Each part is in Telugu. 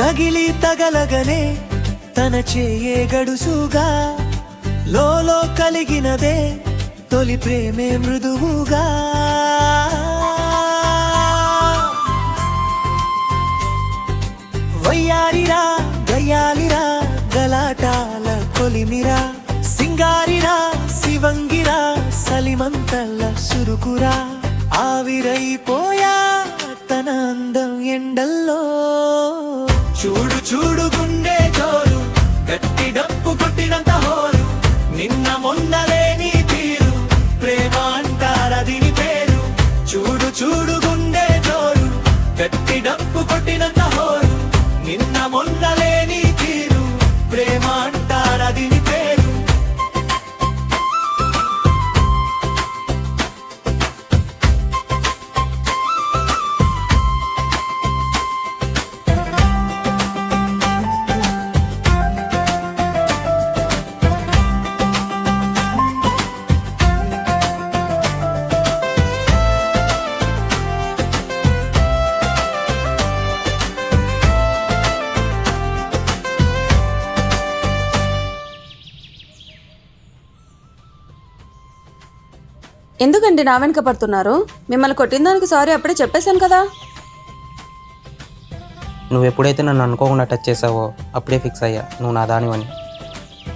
తగిలి తగలగనే తన చేయే గడుసుగా లోలో కలిగినదే తొలి ప్రేమే మృదువుగా వయ్యారిరా గయ్యాలిరా గలాటాల కొలిమిరా సింగారిరా శివంగిరా సలిమంతల్ల సురుకురా ఆవిరైపోయా తన అందం ఎండల్లో చూడు చూడు గుండె జోరు గట్టి డప్పు కొట్టినంత హోరు నిన్న మొన్నలేని తీరు ప్రేమ అంటారదిని పేరు చూడు చూడు గుండె జోరు గట్టి డప్పు కొట్టినంత హోరు నిన్న మొన్నలేని తీరు ప్రేమ అంటారదిని పేరు ఎందుకండి నా వెనక పడుతున్నారు? మిమ్మల్ని కొట్టిన దానికి సారీ అప్పుడే చెప్పేశాను కదా. నువ్వు ఎప్పుడైతే నన్ను అనుకోకుండా టచ్ చేసావో అప్పుడే ఫిక్స్ అయ్యా నువ్వు నా దానివని.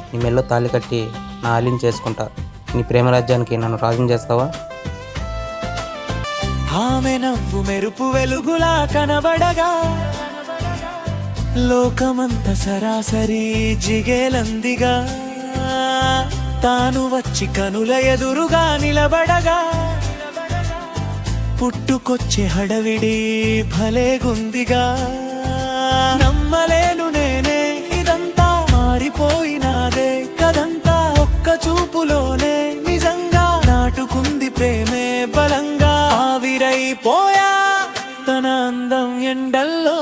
నీ మెల్లో తాళి కట్టి నా ఆలిని చేసుకుంటా. నీ ప్రేమ రాజ్యానికి నన్ను రాజుని చేస్తావా? ఆమె నవ్వు మెరుపు వెలుగులా కనబడగా లోకమంత సరాసరి జిగేలందిగా తాను వచ్చి కనుల ఎదురుగా నిలబడగా పుట్టుకొచ్చే హడవిడి భలేగుందిగా నమ్మలేను నేనే ఇదంతా మారిపోయినాదే కదంతా ఒక్క చూపులోనే నిజంగా నాటుకుంది ప్రేమే బలంగా ఆవిరైపోయా తన అందం ఎండల్లో